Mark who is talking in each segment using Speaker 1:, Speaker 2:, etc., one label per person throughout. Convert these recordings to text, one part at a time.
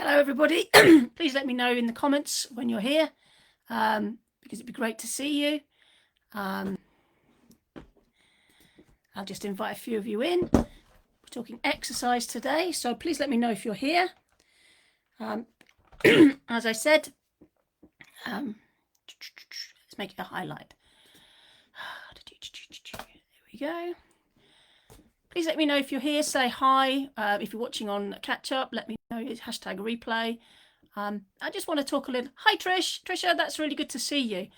Speaker 1: Hello everybody. Please let me know in the comments when you're here, because it'd be great to see you. I'll just invite a few of you in. We're talking exercise today, so please let me know if you're here. As I said, let's make it a highlight. There we go. Please let me know if you're here. Say hi. If you're watching on catch up, let me know. It's hashtag replay. I just want to talk a little. Hi Trisha, that's really good to see you.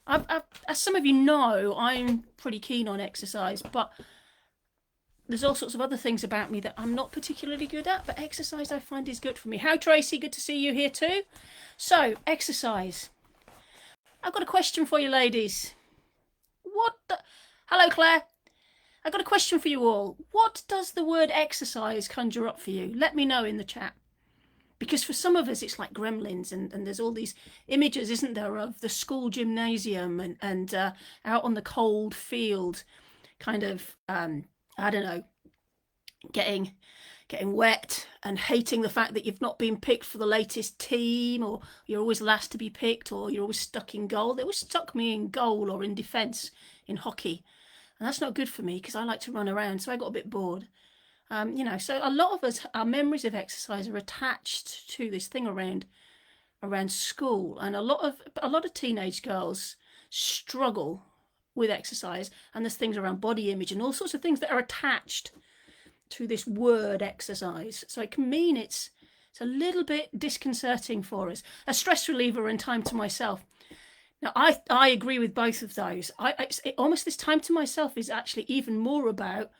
Speaker 1: As some of you know, I'm pretty keen on exercise, but there's all sorts of other things about me that I'm not particularly good at, but exercise I find is good for me. How Tracy, good to see you here too. So exercise. I've got a question for you ladies. Hello Claire. I've got a question for you all. What does the word exercise conjure up for you? Let me know in the chat. Because for some of us, it's like gremlins, and there's all these images, isn't there, of the school gymnasium and out on the cold field, kind of, I don't know, getting wet and hating the fact that you've not been picked for the latest team, or you're always last to be picked, or you're always stuck in goal. They always stuck me in goal or in defence in hockey. And that's not good for me because I like to run around, so I got a bit bored. So a lot of us, our memories of exercise are attached to this thing around school, and a lot of teenage girls struggle with exercise, and there's things around body image and all sorts of things that are attached to this word exercise. So it can mean it's a little bit disconcerting for us. A stress reliever and time to myself. Now, I agree with both of those. Almost this time to myself is actually even more about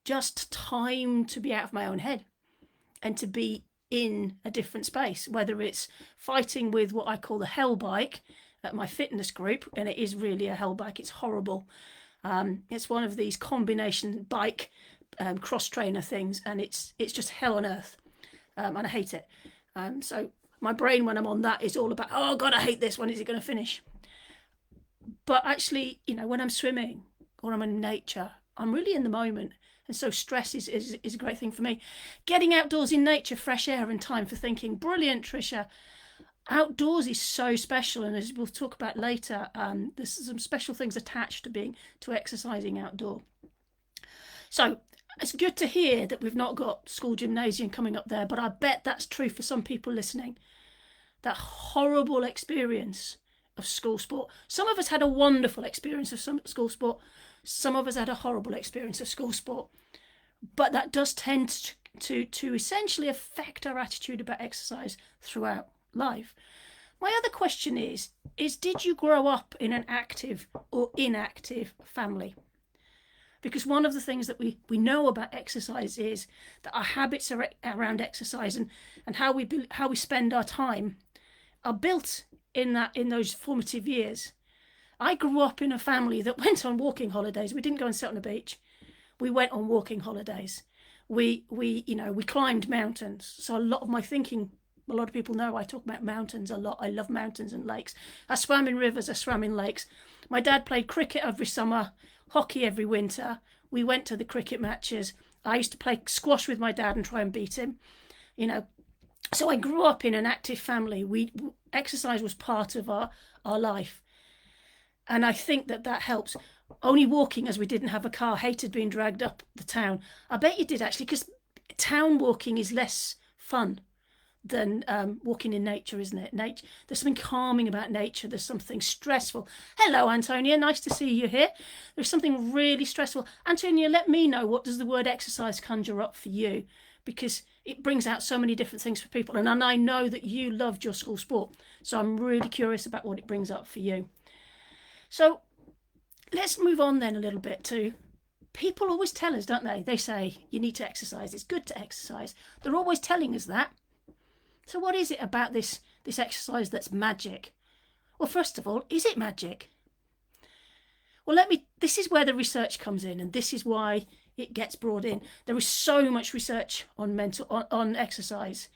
Speaker 1: just time to be out of my own head and to be in a different space, whether it's fighting with what I call the hell bike at my fitness group, and it is really a hell bike. It's horrible. It's one of these combination bike cross trainer things, and it's just hell on earth, and I hate it. So my brain when I'm on that is all about, oh God, I hate this. When is it going to finish? But actually, when I'm swimming or I'm in nature, I'm really in the moment. And so stress is a great thing for me. Getting outdoors in nature, fresh air and time for thinking. Brilliant, Trisha. Outdoors is so special. And as we'll talk about later, there's some special things attached to exercising outdoor. So it's good to hear that we've not got school gymnasium coming up there, but I bet that's true for some people listening. That horrible experience of school sport. Some of us had a wonderful experience of some school sport. Some of us had a horrible experience of school sport. But that does tend to essentially affect our attitude about exercise throughout life. My other question is did you grow up in an active or inactive family? Because one of the things that we know about exercise is that our habits around exercise and how we spend our time are built in those formative years. I grew up in a family that went on walking holidays. We didn't go and sit on the beach. We went on walking holidays. We climbed mountains. So a lot of my thinking, a lot of people know I talk about mountains a lot. I love mountains and lakes. I swam in rivers, I swam in lakes. My dad played cricket every summer, hockey every winter. We went to the cricket matches. I used to play squash with my dad and try and beat him. So I grew up in an active family. Exercise was part of our life. And I think that helps. Only walking, as we didn't have a car, hated being dragged up the town. I bet you did actually, because town walking is less fun than walking in nature, isn't it? There's something calming about nature. There's something stressful. Hello, Antonia. Nice to see you here. There's something really stressful. Antonia, let me know, what does the word exercise conjure up for you? Because it brings out so many different things for people. And I know that you loved your school sport. So I'm really curious about what it brings up for you. So let's move on then a little bit to, people always tell us, don't they? They say, you need to exercise. It's good to exercise. They're always telling us that. So what is it about this exercise that's magic? Well, first of all, is it magic? Well, this is where the research comes in, and this is why it gets brought in. There is so much research on exercise.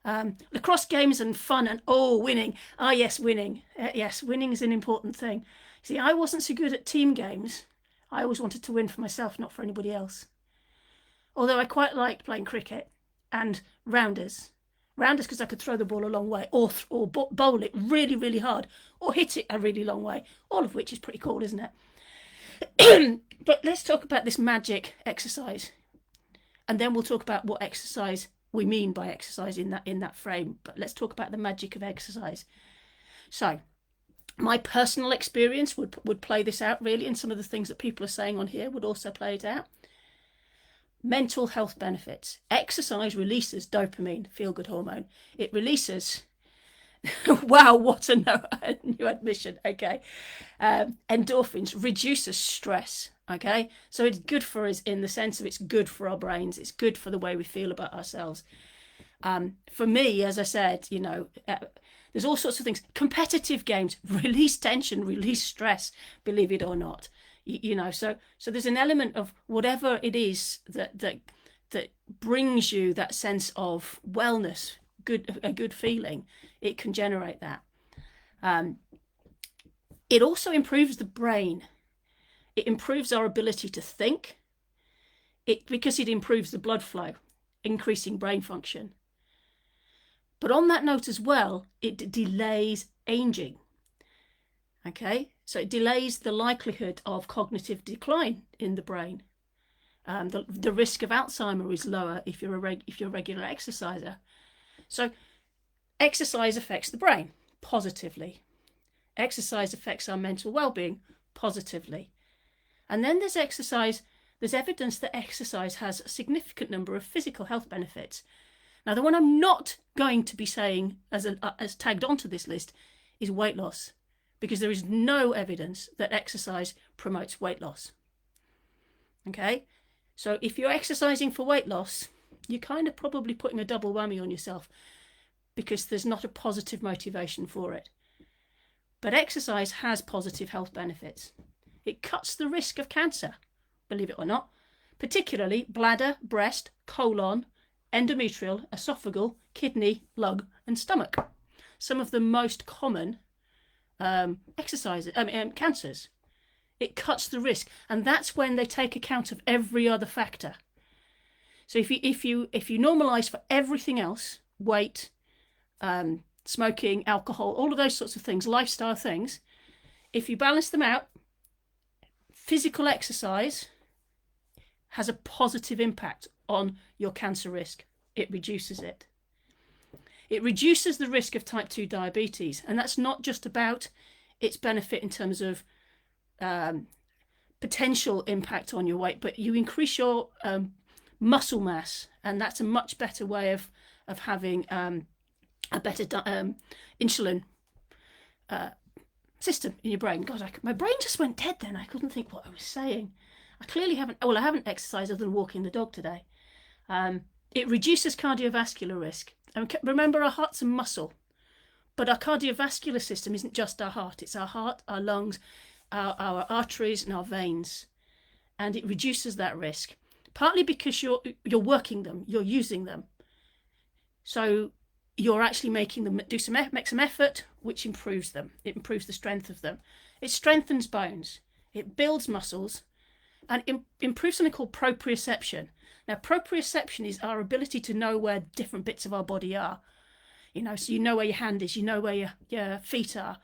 Speaker 1: Lacrosse games and fun and winning. Yes, winning. Yes, winning is an important thing. See, I wasn't so good at team games. I always wanted to win for myself, not for anybody else. Although I quite liked playing cricket and rounders. rounders because I could throw the ball a long way, or bowl it really, really hard, or hit it a really long way, all of which is pretty cool, isn't it? But let's talk about this magic exercise, and then we'll talk about what exercise we mean by exercise in that frame. But let's talk about the magic of exercise. So my personal experience would play this out really, and some of the things that people are saying on here would also play it out. Mental health benefits. Exercise releases dopamine, feel-good hormone. It releases, wow, what a new admission, okay. Endorphins, reduces stress, okay. So it's good for us in the sense of it's good for our brains. It's good for the way we feel about ourselves. For me, as I said, there's all sorts of things. Competitive games release tension, release stress, believe it or not. So there's an element of whatever it is that brings you that sense of wellness, a good feeling. It can generate that. It also improves the brain. It improves our ability to think. Because it improves the blood flow, increasing brain function. But on that note as well, it delays aging. Okay, so it delays the likelihood of cognitive decline in the brain. The risk of Alzheimer's is lower if you're a regular exerciser. So exercise affects the brain positively. Exercise affects our mental well-being positively. And then there's exercise. There's evidence that exercise has a significant number of physical health benefits. Now, the one I'm not going to be saying as tagged onto this list is weight loss, because there is no evidence that exercise promotes weight loss. Okay, so if you're exercising for weight loss, you're kind of probably putting a double whammy on yourself, because there's not a positive motivation for it. But exercise has positive health benefits. It cuts the risk of cancer, believe it or not, particularly bladder, breast, colon, endometrial, esophageal, kidney, lung, and stomach. Some of the most common cancers. It cuts the risk, and that's when they take account of every other factor. So if you normalize for everything else, weight, smoking, alcohol, all of those sorts of things, lifestyle things, if you balance them out, physical exercise has a positive impact on your cancer risk. It reduces it. It reduces the risk of type 2 diabetes, and that's not just about its benefit in terms of potential impact on your weight, but you increase your muscle mass, and that's a much better way of having a better insulin system in your brain. God, my brain just went dead then. I couldn't think what I was saying. I haven't exercised other than walking the dog today. It reduces cardiovascular risk. And remember, our heart's a muscle, but our cardiovascular system isn't just our heart. It's our heart, our lungs, our arteries, and our veins. And it reduces that risk, partly because you're working them, you're using them. So you're actually making them make some effort, which improves them. It improves the strength of them. It strengthens bones. It builds muscles, and improves something called proprioception. Now, proprioception is our ability to know where different bits of our body are. So you know where your hand is, you know where your feet are.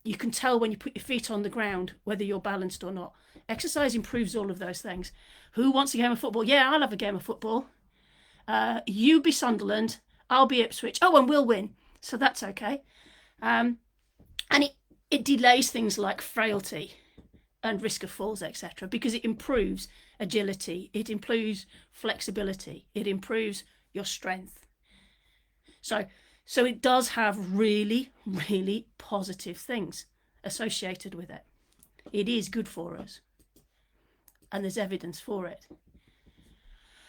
Speaker 1: You can tell when you put your feet on the ground whether you're balanced or not. Exercise improves all of those things. Who wants a game of football? Yeah, I'll have a game of football. You be Sunderland, I'll be Ipswich. Oh, and we'll win. So that's okay. And it delays things like frailty and risk of falls, etc., because it improves agility, it improves flexibility, it improves your strength. So it does have really, really positive things associated with it. It is good for us, and there's evidence for it.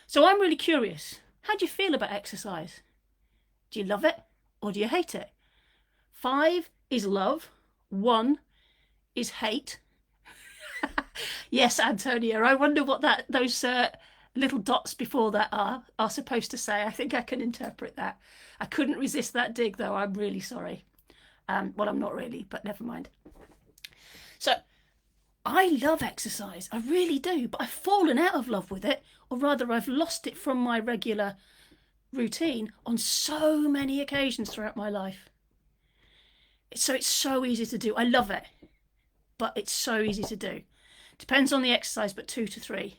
Speaker 1: So I'm really curious. How do you feel about exercise? Do you love it or do you hate it? 5 is love, 1 is hate. Yes, Antonia, I wonder what those little dots before that are supposed to say. I think I can interpret that. I couldn't resist that dig, though. I'm really sorry. Well, I'm not really, but never mind. So I love exercise. I really do, but I've fallen out of love with it, or rather I've lost it from my regular routine on so many occasions throughout my life. So it's so easy to do. I love it, but it's so easy to do. Depends on the exercise, but 2 to 3.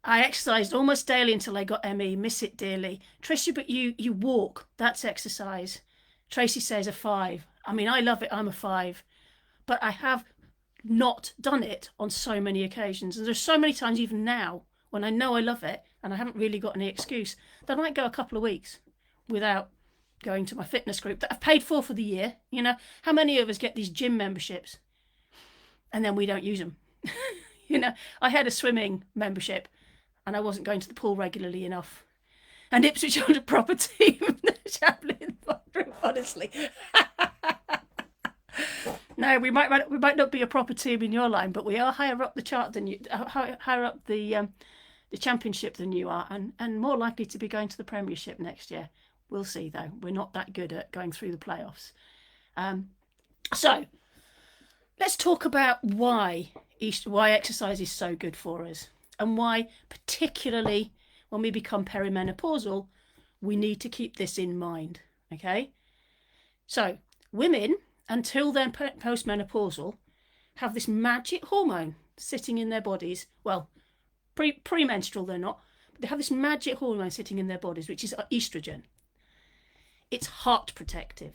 Speaker 1: I exercised almost daily until I got ME, miss it dearly. Tricia, but you walk, that's exercise. Tracy says a 5. I mean, I love it, I'm a 5. But I have not done it on so many occasions. And there's so many times, even now, when I know I love it and I haven't really got any excuse, that I might go a couple of weeks without going to my fitness group that I've paid for the year. You know, how many of us get these gym memberships and then we don't use them? You know, I had a swimming membership and I wasn't going to the pool regularly enough. And Ipswich aren't a proper team. Chaplain, honestly. No, we might not be a proper team in your line, but we are higher up the chart than you, higher up the championship than you are, and more likely to be going to the Premiership next year. We'll see, though. We're not that good at going through the playoffs. So let's talk about why exercise is so good for us, and why, particularly when we become perimenopausal, we need to keep this in mind. Okay, so women, until they're postmenopausal, have this magic hormone sitting in their bodies. Well, premenstrual they're not, but they have this magic hormone sitting in their bodies, which is estrogen. It's heart protective.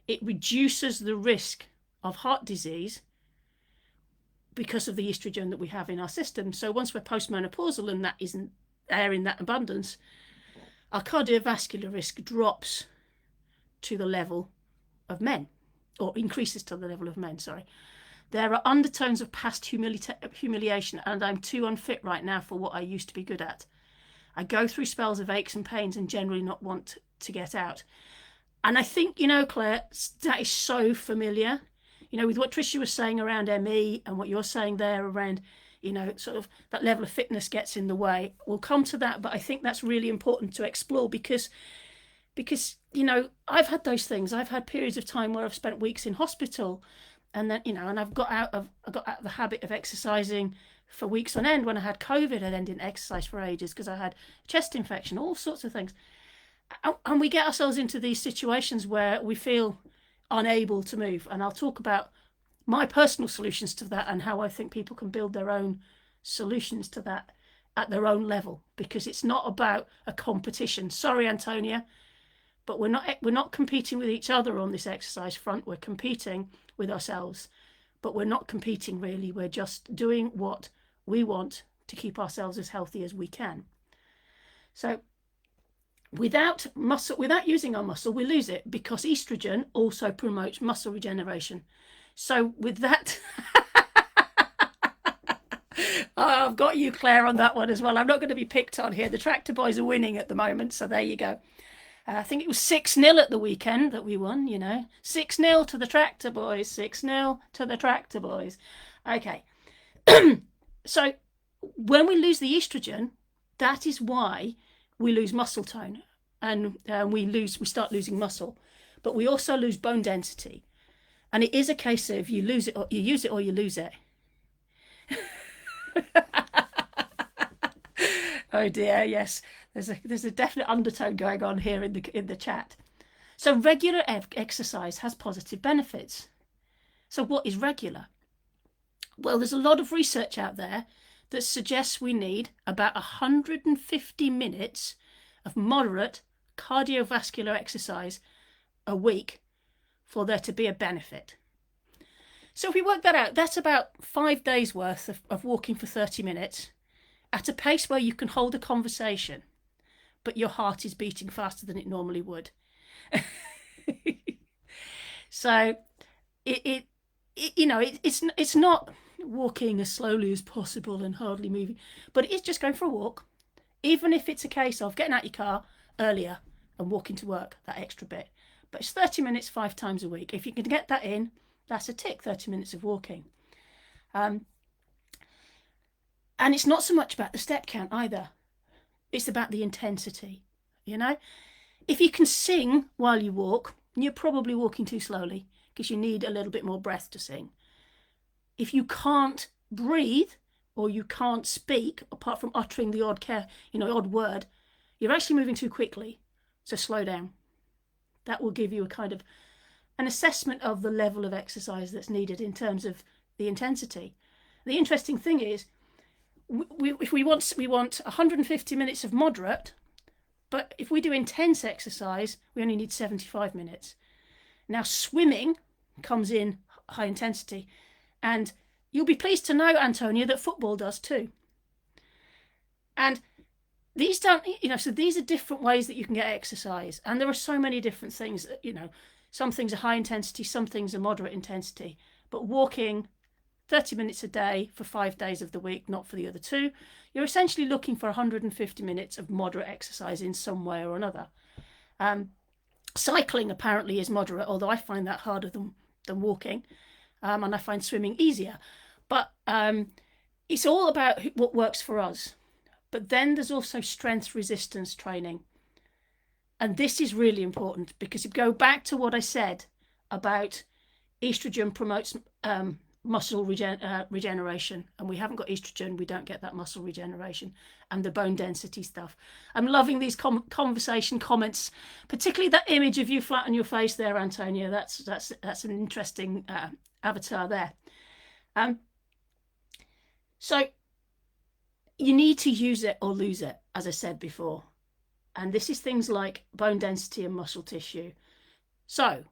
Speaker 1: It reduces the risk of heart disease because of the estrogen that we have in our system. So once we're postmenopausal and that isn't there in that abundance, our cardiovascular risk drops to the level of men, or increases to the level of men, sorry. There are undertones of past humiliation, and I'm too unfit right now for what I used to be good at. I go through spells of aches and pains and generally not want to get out. And I think, you know, Claire, that is so familiar. You know, with what Tricia was saying around ME and what you're saying there around, you know, sort of that level of fitness gets in the way. We'll come to that, but I think that's really important to explore because, you know, I've had those things. I've had periods of time where I've spent weeks in hospital, and then, you know, and I got out of the habit of exercising for weeks on end. When I had COVID, I then didn't exercise for ages because I had a chest infection, all sorts of things. And we get ourselves into these situations where we feel unable to move. And I'll talk about my personal solutions to that and how I think people can build their own solutions to that at their own level, because it's not about a competition. Sorry, Antonia, but we're not competing with each other on this exercise front. We're competing with ourselves, but we're not competing really. We're just doing what we want to keep ourselves as healthy as we can. So without using our muscle, we lose it, because estrogen also promotes muscle regeneration. So with that, oh, I've got you, Claire, on that one as well. I'm not going to be picked on here. The Tractor Boys are winning at the moment, so there you go. I think it was 6-0 at the weekend that we won, you know. 6-0 to the Tractor Boys. 6-0 to the Tractor Boys. Okay. So when we lose the estrogen, that is why we lose muscle tone, and we start losing muscle. But we also lose bone density. And it is a case of you lose it, or you use it, or you lose it. Oh dear, yes. There's a definite undertone going on here in the chat. So regular exercise has positive benefits. So what is regular? Well, there's a lot of research out there that suggests we need about 150 minutes of moderate cardiovascular exercise a week for there to be a benefit. So if we work that out, that's about 5 days worth of walking for 30 minutes at a pace where you can hold a conversation, but your heart is beating faster than it normally would. So it's not walking as slowly as possible and hardly moving, but it is just going for a walk, even if it's a case of getting out your car earlier and walking to work that extra bit. But it's 30 minutes 5 times a week. If you can get that in, that's a tick, 30 minutes of walking. And it's not so much about the step count either. It's about the intensity, you know. If you can sing while you walk, you're probably walking too slowly because you need a little bit more breath to sing. If you can't breathe or you can't speak, apart from uttering the odd word, you're actually moving too quickly. So slow down. That will give you a kind of an assessment of the level of exercise that's needed in terms of the intensity. The interesting thing is, if we want 150 minutes of moderate, but if we do intense exercise, we only need 75 minutes. Now, swimming comes in high intensity, and you'll be pleased to know, Antonia, that football does too. And these don't, so these are different ways that you can get exercise. And there are so many different things that, some things are high intensity, some things are moderate intensity. But walking 30 minutes a day for 5 days of the week, not for the other 2, you're essentially looking for 150 minutes of moderate exercise in some way or another. Cycling apparently is moderate, although I find that harder than walking. And I find swimming easier. But it's all about what works for us. But then there's also strength resistance training. And this is really important, because if you go back to what I said about estrogen promotes muscle regeneration, and we haven't got estrogen, we don't get that muscle regeneration and the bone density stuff. I'm loving these conversation comments, particularly that image of you flat on your face there, Antonia. That's an interesting avatar there. So you need to use it or lose it, as I said before. And this is things like bone density and muscle tissue. So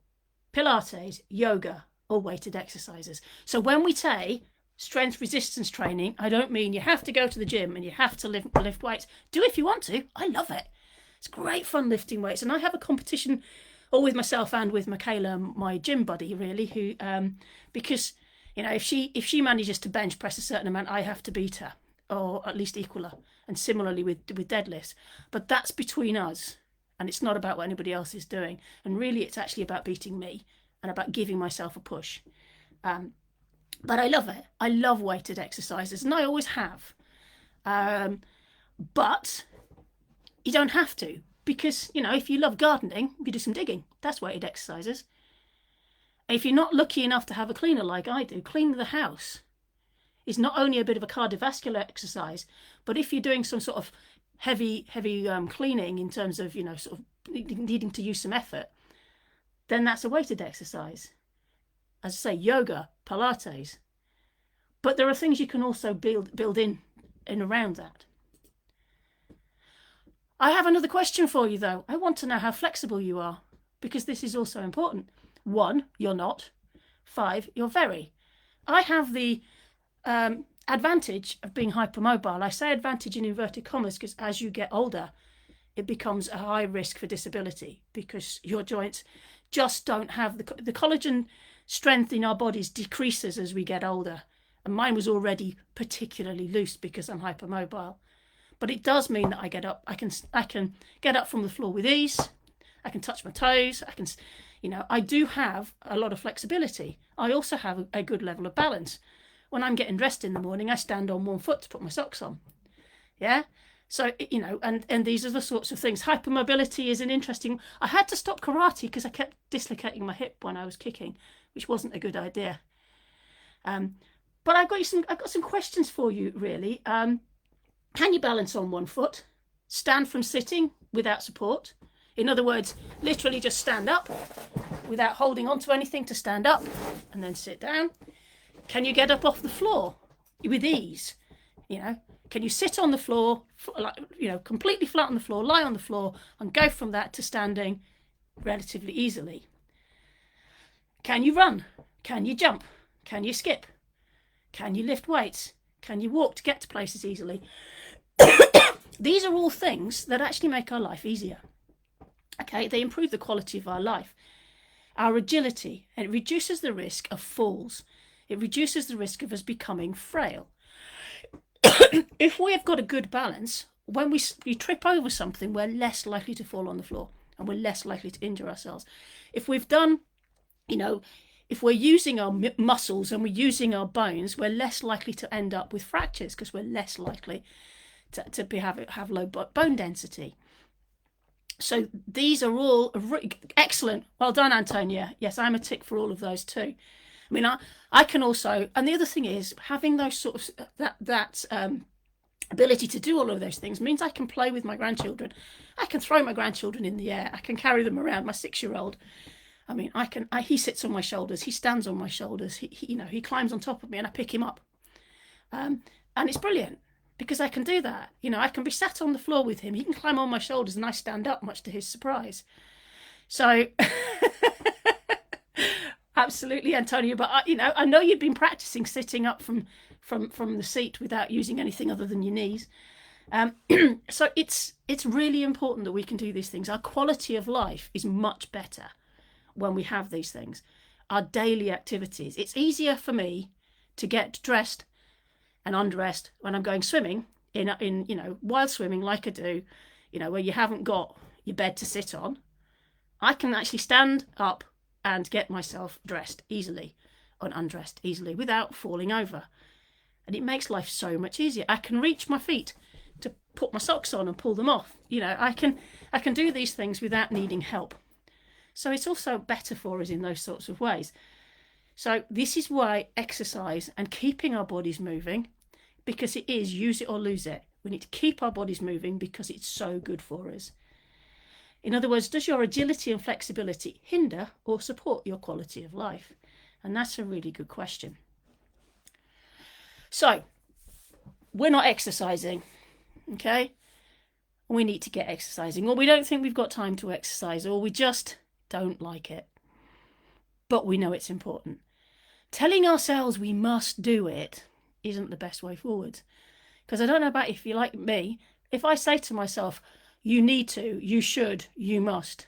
Speaker 1: Pilates, yoga, or weighted exercises. So when we say strength resistance training, I don't mean you have to go to the gym and you have to lift weights. Do if you want to. I love it. It's great fun lifting weights. And I have a competition all with myself and with Michaela, my gym buddy, really, who because if she manages to bench press a certain amount, I have to beat her, or at least equal her. And similarly with deadlifts. But that's between us, and it's not about what anybody else is doing. And really, it's actually about beating me and about giving myself a push. But I love it. I love weighted exercises, and I always have. But you don't have to, because, if you love gardening, you do some digging. That's weighted exercises. If you're not lucky enough to have a cleaner like I do, clean the house is not only a bit of a cardiovascular exercise, but if you're doing some sort of heavy cleaning in terms of, sort of needing to use some effort, then that's a weighted exercise. As I say, yoga, Pilates. But there are things you can also build in around that. I have another question for you, though. I want to know how flexible you are, because this is also important. 1, you're not. 5, you're very. I have the advantage of being hypermobile. I say advantage in inverted commas because as you get older, it becomes a high risk for disability, because your joints just don't have the collagen strength in our bodies decreases as we get older. And mine was already particularly loose because I'm hypermobile. But it does mean that I get up. I can get up from the floor with ease. I can touch my toes. I can, I do have a lot of flexibility. I also have a good level of balance. When I'm getting dressed in the morning, I stand on one foot to put my socks on. Yeah. So, and these are the sorts of things. Hypermobility is an interesting. I had to stop karate because I kept dislocating my hip when I was kicking, which wasn't a good idea. But I've got some questions for you, really. Can you balance on one foot? Stand from sitting without support? In other words, literally just stand up without holding on to anything to stand up, and then sit down. Can you get up off the floor with ease? Can you sit on the floor, completely flat on the floor, lie on the floor, and go from that to standing relatively easily? Can you run? Can you jump? Can you skip? Can you lift weights? Can you walk to get to places easily? These are all things that actually make our life easier. Okay, they improve the quality of our life, our agility, and it reduces the risk of falls. It reduces the risk of us becoming frail. If we have got a good balance, when we trip over something, we're less likely to fall on the floor and we're less likely to injure ourselves. If we've done, if we're using our muscles and we're using our bones, we're less likely to end up with fractures because we're less likely to have low bone density. So these are all excellent. Well done, Antonia. Yes, I'm a tick for all of those too. I can also, and the other thing is having those sort of ability to do all of those things means I can play with my grandchildren. I can throw my grandchildren in the air. I can carry them around. My 6-year-old, I mean, he sits on my shoulders. He stands on my shoulders. He climbs on top of me and I pick him up. And it's brilliant because I can do that. I can be sat on the floor with him. He can climb on my shoulders and I stand up, much to his surprise. So absolutely, Antonio. But I know you've been practicing sitting up from the seat without using anything other than your knees. So it's really important that we can do these things. Our quality of life is much better when we have these things. Our daily activities. It's easier for me to get dressed and undressed when I'm going swimming in while swimming, like I do, where you haven't got your bed to sit on. I can actually stand up and get myself dressed easily and undressed easily without falling over. And it makes life so much easier. I can reach my feet to put my socks on and pull them off. I can do these things without needing help. So it's also better for us in those sorts of ways. So this is why exercise and keeping our bodies moving, because it is use it or lose it. We need to keep our bodies moving because it's so good for us. In other words, does your agility and flexibility hinder or support your quality of life? And that's a really good question. So we're not exercising, okay? We need to get exercising, or we don't think we've got time to exercise, or we just don't like it. But we know it's important. Telling ourselves we must do it isn't the best way forward. Because I don't know about if you're like me, if I say to myself, you need to, you should, you must,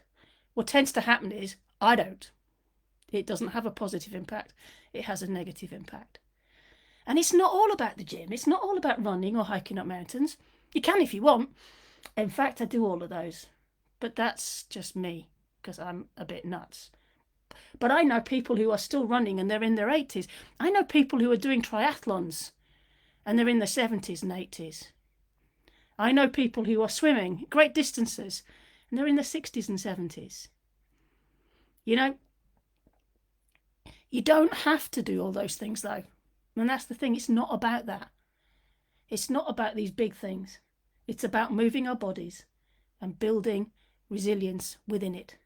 Speaker 1: what tends to happen is I don't. It doesn't have a positive impact. It has a negative impact. And it's not all about the gym. It's not all about running or hiking up mountains. You can if you want. In fact, I do all of those. But that's just me, because I'm a bit nuts. But I know people who are still running and they're in their 80s. I know people who are doing triathlons and they're in their 70s and 80s. I know people who are swimming great distances and they're in their 60s and 70s. You don't have to do all those things though. And that's the thing, it's not about that. It's not about these big things. It's about moving our bodies and building resilience within it.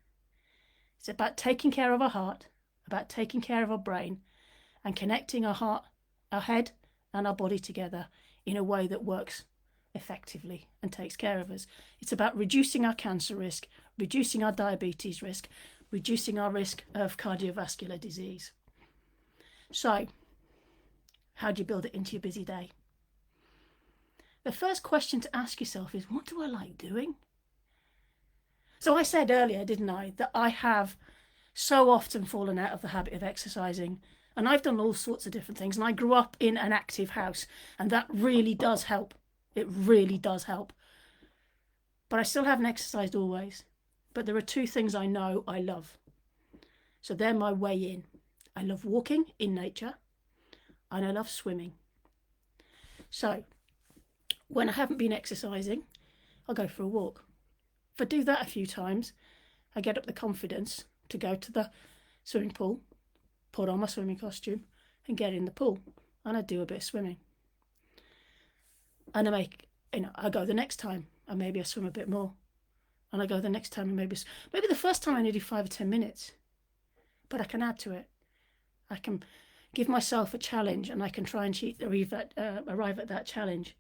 Speaker 1: It's about taking care of our heart, about taking care of our brain, and connecting our heart, our head, and our body together in a way that works effectively and takes care of us. It's about reducing our cancer risk, reducing our diabetes risk, reducing our risk of cardiovascular disease. So, how do you build it into your busy day? The first question to ask yourself is, what do I like doing? So I said earlier, didn't I, that I have so often fallen out of the habit of exercising, and I've done all sorts of different things, and I grew up in an active house, and that really does help. It really does help. But I still haven't exercised always. But there are two things I know I love. So they're my way in. I love walking in nature, and I love swimming. So when I haven't been exercising, I'll go for a walk. If I do that a few times, I get up the confidence to go to the swimming pool, put on my swimming costume and get in the pool, and I do a bit of swimming. And I go the next time and maybe I swim a bit more, and I go the next time and maybe the first time I only do 5 or 10 minutes, but I can add to it. I can give myself a challenge and I can try and arrive at that challenge.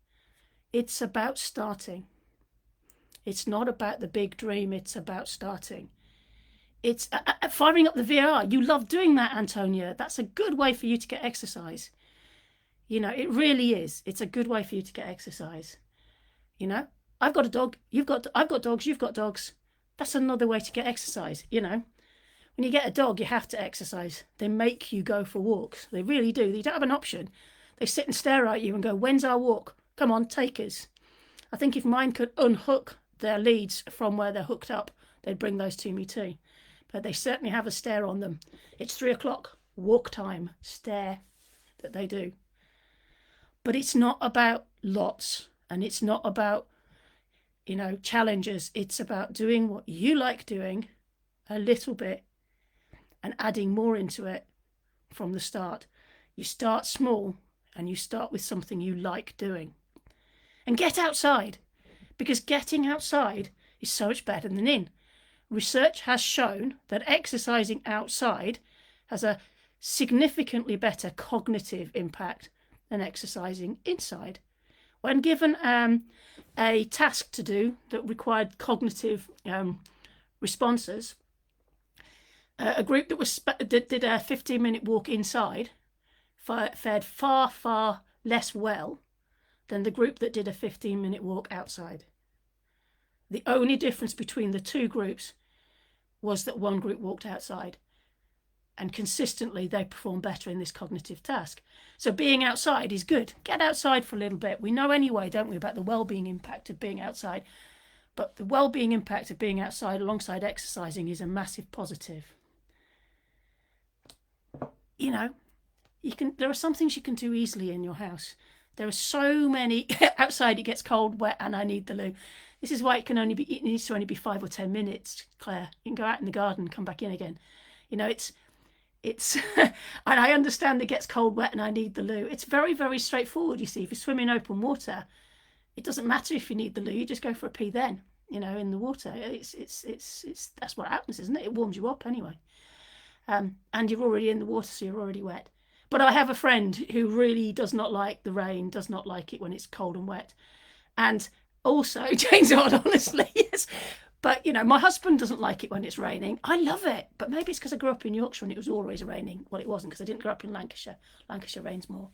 Speaker 1: It's about starting. It's not about the big dream, it's about starting. It's firing up the VR. You love doing that, Antonia. That's a good way for you to get exercise. It really is. It's a good way for you to get exercise. I've got a dog. I've got dogs. You've got dogs. That's another way to get exercise. When you get a dog, you have to exercise. They make you go for walks. They really do. You don't have an option. They sit and stare at you and go, when's our walk? Come on, take us. I think if mine could unhook their leads from where they're hooked up, they'd bring those to me too. But they certainly have a stare on them. It's 3 o'clock, walk time, stare that they do. But it's not about lots, and it's not about, challenges. It's about doing what you like doing a little bit and adding more into it from the start. You start small and you start with something you like doing. And get outside, because getting outside is so much better than in. Research has shown that exercising outside has a significantly better cognitive impact than exercising inside. When given a task to do that required cognitive responses, a group that did a 15-minute walk inside fared far, far less well than the group that did a 15-minute walk outside. The only difference between the two groups was that one group walked outside, and consistently they perform better in this cognitive task. So being outside is good. Get outside for a little bit. We know anyway, don't we, about the well-being impact of being outside. But the well-being impact of being outside alongside exercising is a massive positive. You know, there are some things you can do easily in your house. There are so many. Outside it gets cold, wet, and I need the loo. This is why it needs to only be 5 or 10 minutes, Claire. You can go out in the garden and come back in again. You know, it's and I understand it gets cold, wet, and I need the loo. It's very, very straightforward. You see, if you swim in open water, it doesn't matter if you need the loo. You just go for a pee then. You know, in the water. It's that's what happens, isn't it? It warms you up anyway. And you're already in the water, so you're already wet. But I have a friend who really does not like the rain, does not like it when it's cold and wet. And also, Jane's odd, honestly, yes. But, you know, my husband doesn't like it when it's raining. I love it. But maybe it's because I grew up in Yorkshire and it was always raining. Well, it wasn't, because I didn't grow up in Lancashire. Lancashire rains more.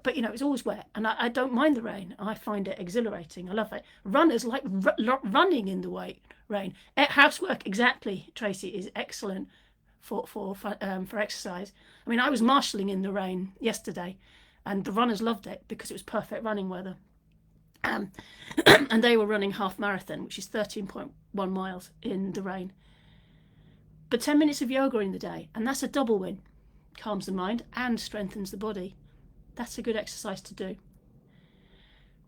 Speaker 1: But, you know, it's always wet. And I don't mind the rain. I find it exhilarating. I love it. Runners like running in the rain. Housework, exactly, Tracy, is excellent for exercise. I mean, I was marshalling in the rain yesterday, and the runners loved it because it was perfect running weather. And they were running half marathon, which is 13.1 miles in the rain. But 10 minutes of yoga in the day, and that's a double win. Calms the mind and strengthens the body. That's a good exercise to do.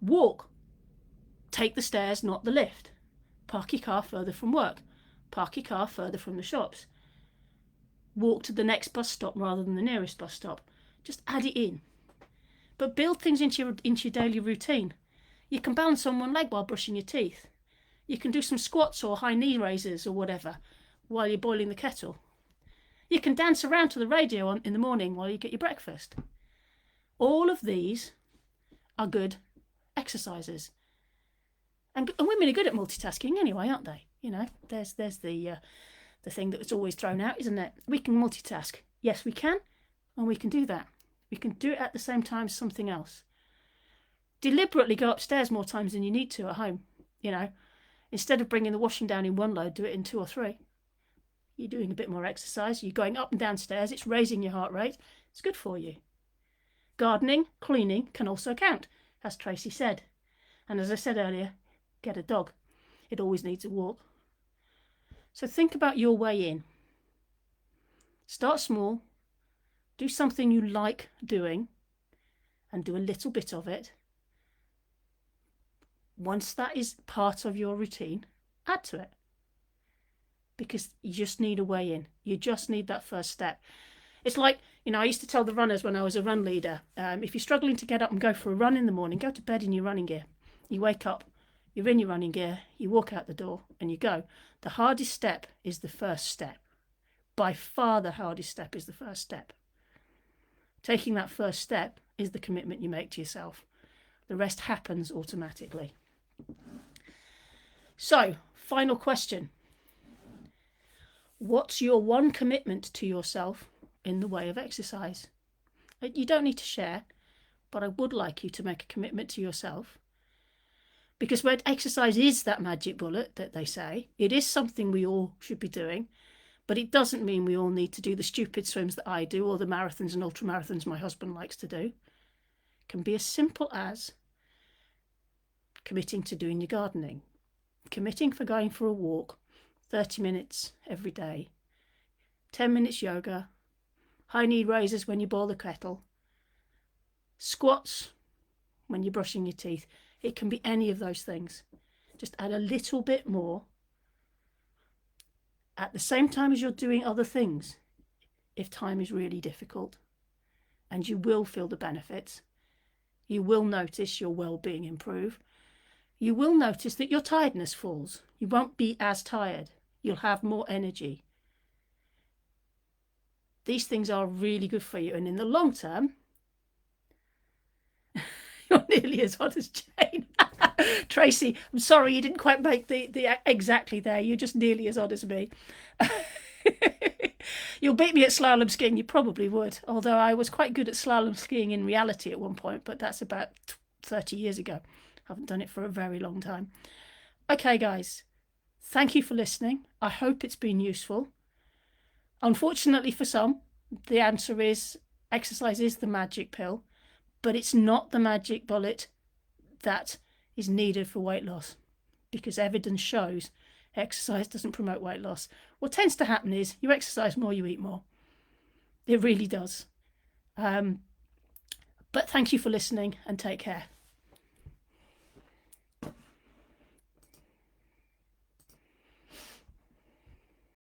Speaker 1: Walk. Take the stairs, not the lift. Park your car further from work. Park your car further from the shops. Walk to the next bus stop rather than the nearest bus stop. Just add it in. But build things into your daily routine. You can balance on one leg while brushing your teeth. You can do some squats or high knee raises or whatever while you're boiling the kettle. You can dance around to the radio in the morning while you get your breakfast. All of these are good exercises. And women are good at multitasking anyway, aren't they? You know, there's the thing that's always thrown out, isn't it? We can multitask. Yes, we can, and we can do that. We can do it at the same time as something else. Deliberately go upstairs more times than you need to at home. You know, instead of bringing the washing down in one load, do it in 2 or 3. You're doing a bit more exercise. You're going up and down stairs. It's raising your heart rate. It's good for you. Gardening, cleaning can also count, as Tracy said. And as I said earlier, get a dog. It always needs a walk. So think about your way in. Start small. Do something you like doing and do a little bit of it. Once that is part of your routine, add to it. Because you just need a way in. You just need that first step. It's like, you know, I used to tell the runners when I was a run leader, if you're struggling to get up and go for a run in the morning, go to bed in your running gear. You wake up, you're in your running gear, you walk out the door and you go. The hardest step is the first step. By far the hardest step is the first step. Taking that first step is the commitment you make to yourself. The rest happens automatically. So, final question. What's your one commitment to yourself in the way of exercise? You don't need to share, but I would like you to make a commitment to yourself. Because when exercise is that magic bullet that they say, it is something we all should be doing, but it doesn't mean we all need to do the stupid swims that I do or the marathons and ultramarathons my husband likes to do. It can be as simple as committing to doing your gardening, committing for going for a walk, 30 minutes every day, 10 minutes yoga, high knee raises when you boil the kettle, squats when you're brushing your teeth. It can be any of those things. Just add a little bit more at the same time as you're doing other things, if time is really difficult, and you will feel the benefits. You will notice your well-being improve. You will notice that your tiredness falls. You won't be as tired. You'll have more energy. These things are really good for you. And in the long term, you're nearly as hot as Jane. Tracy, I'm sorry you didn't quite make the exactly there. You're just nearly as hot as me. You'll beat me at slalom skiing. You probably would. Although I was quite good at slalom skiing in reality at one point, but that's about 30 years ago. I haven't done it for a very long time. Okay, guys. Thank you for listening. I hope it's been useful. Unfortunately for some, the answer is exercise is the magic pill, but it's not the magic bullet that is needed for weight loss, because evidence shows exercise doesn't promote weight loss. What tends to happen is you exercise more, you eat more. It really does. But thank you for listening and take care.